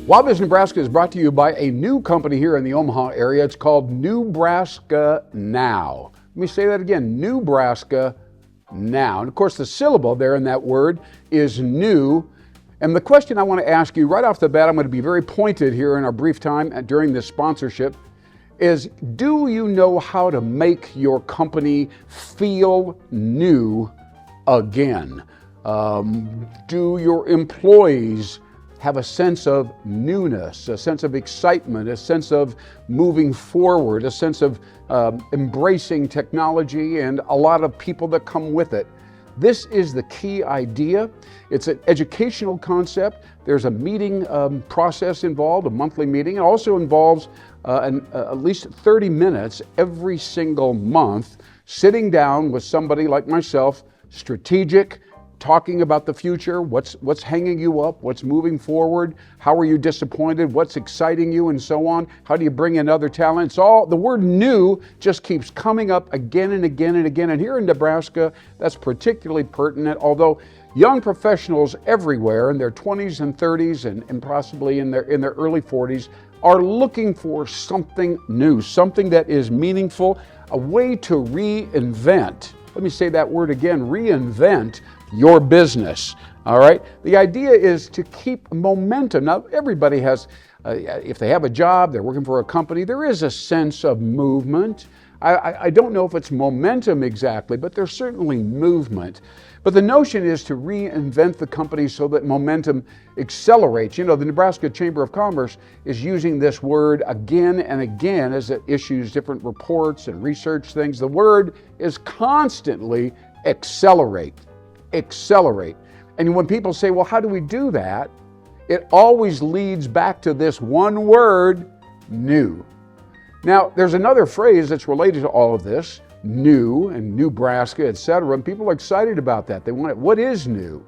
WowBiz Nebraska is brought to you by a new company here in the Omaha area. It's called NEWbraska Now. Let me say that again, NEWbraska Now. And of course, the syllable there in that word is new. And the question I want to ask you right off the bat, I'm going to be very pointed here in our brief time during this sponsorship, is do you know how to make your company feel new again? Do your employees have a sense of newness, a sense of excitement, a sense of moving forward, a sense of embracing technology and a lot of people that come with it? This is the key idea. It's an educational concept. There's a meeting process involved, a monthly meeting. It also involves at least 30 minutes every single month, sitting down with somebody like myself, strategic, talking about the future, what's hanging you up, what's moving forward, how are you disappointed, what's exciting you, and so on. How do you bring in other talent? It's all, the word new just keeps coming up again and again and again. And here in Nebraska, that's particularly pertinent, although young professionals everywhere in their 20s and 30s and possibly in their early 40s are looking for something new, something that is meaningful, a way to reinvent. Let me say that word again, reinvent your business, all right? The idea is to keep momentum. Now, everybody has, if they have a job, they're working for a company, there is a sense of movement. I don't know if it's momentum exactly, but there's certainly movement. But the notion is to reinvent the company so that momentum accelerates. You know, the Nebraska Chamber of Commerce is using this word again and again as it issues different reports and research things. The word is constantly accelerate. Accelerate. And when people say, well, how do we do that? It always leads back to this one word, new. Now, there's another phrase that's related to all of this, new and NEWbraska, etc. And people are excited about that. They want it. What is new?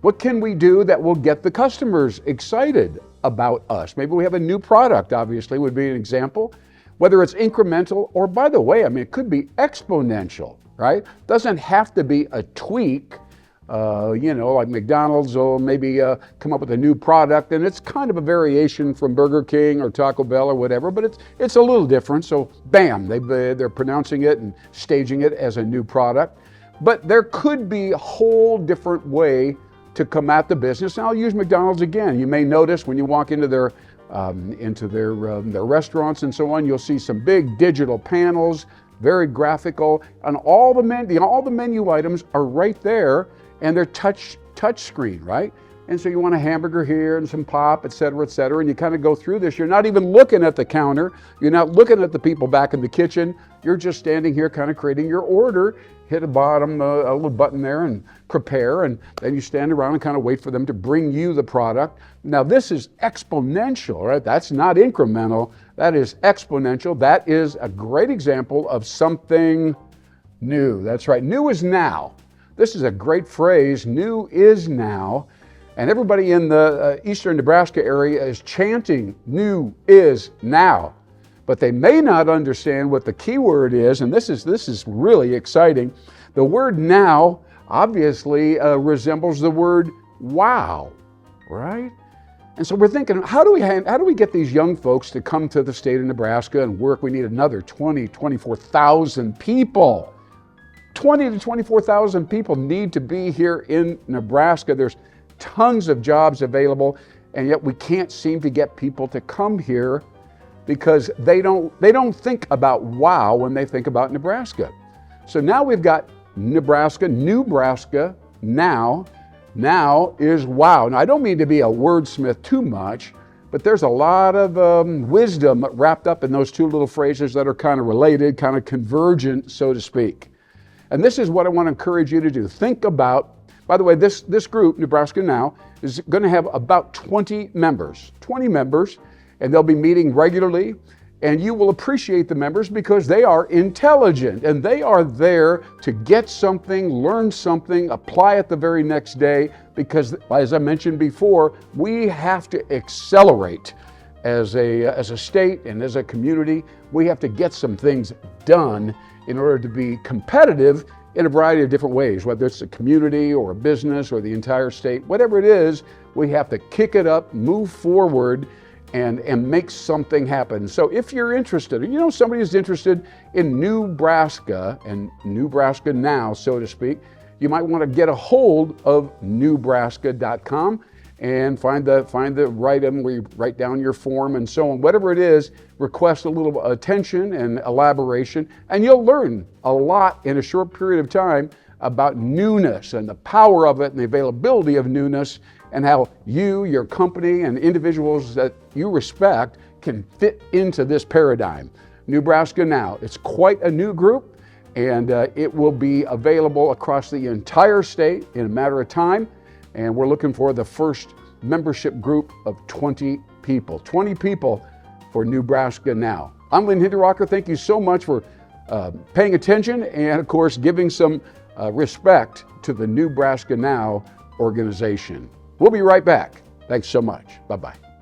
What can we do that will get the customers excited about us? Maybe we have a new product, obviously, would be an example. Whether it's incremental or, by the way, I mean, it could be exponential, right? Doesn't have to be a tweak. Like McDonald's will maybe come up with a new product, and it's kind of a variation from Burger King or Taco Bell or whatever, but it's a little different. So, bam, they're pronouncing it and staging it as a new product. But there could be a whole different way to come at the business. And I'll use McDonald's again. You may notice when you walk into their restaurants and so on, you'll see some big digital panels, very graphical, and all the menu items are right there. And they're touch screen, right? And so you want a hamburger here and some pop, et cetera, and you kind of go through this. You're not even looking at the counter. You're not looking at the people back in the kitchen. You're just standing here kind of creating your order, hit a bottom, a little button there and prepare, and then you stand around and kind of wait for them to bring you the product. Now this is exponential, right? That's not incremental, that is exponential. That is a great example of something new. That's right, new is now. This is a great phrase, new is now. And everybody in the eastern Nebraska area is chanting, new is now. But they may not understand what the key word is, and this is really exciting. The word now obviously resembles the word wow, right? And so we're thinking, how do we get these young folks to come to the state of Nebraska and work? We need another 24,000 people. 20 to 24,000 people need to be here in Nebraska. There's tons of jobs available, and yet we can't seem to get people to come here because they don't think about wow when they think about Nebraska. So now we've got Nebraska, NEWbraska now. Now is wow. Now I don't mean to be a wordsmith too much, but there's a lot of wisdom wrapped up in those two little phrases that are kind of related, kind of convergent, so to speak. And this is what I want to encourage you to do. Think about, by the way, this group, Nebraska Now, is going to have about 20 members, and they'll be meeting regularly. And you will appreciate the members because they are intelligent and they are there to get something, learn something, apply it the very next day. Because as I mentioned before, we have to accelerate as a state and as a community. We have to get some things done in order to be competitive in a variety of different ways, whether it's a community or a business or the entire state, whatever it is, we have to kick it up, move forward, and make something happen. So if you're interested, or you know somebody is interested in NEWbraska and NEWbraska Now, so to speak, you might want to get a hold of NEWbraska.com and find the item where you write down your form and so on. Whatever it is, request a little attention and elaboration, and you'll learn a lot in a short period of time about newness and the power of it and the availability of newness, and how you, your company, and individuals that you respect can fit into this paradigm. NEWbraska Now, it's quite a new group, and it will be available across the entire state in a matter of time, and we're looking for the first membership group of 20 people. 20 people for NEWbraska Now. I'm Lynn Hinderaker. Thank you so much for paying attention and, of course, giving some respect to the NEWbraska Now organization. We'll be right back. Thanks so much. Bye-bye.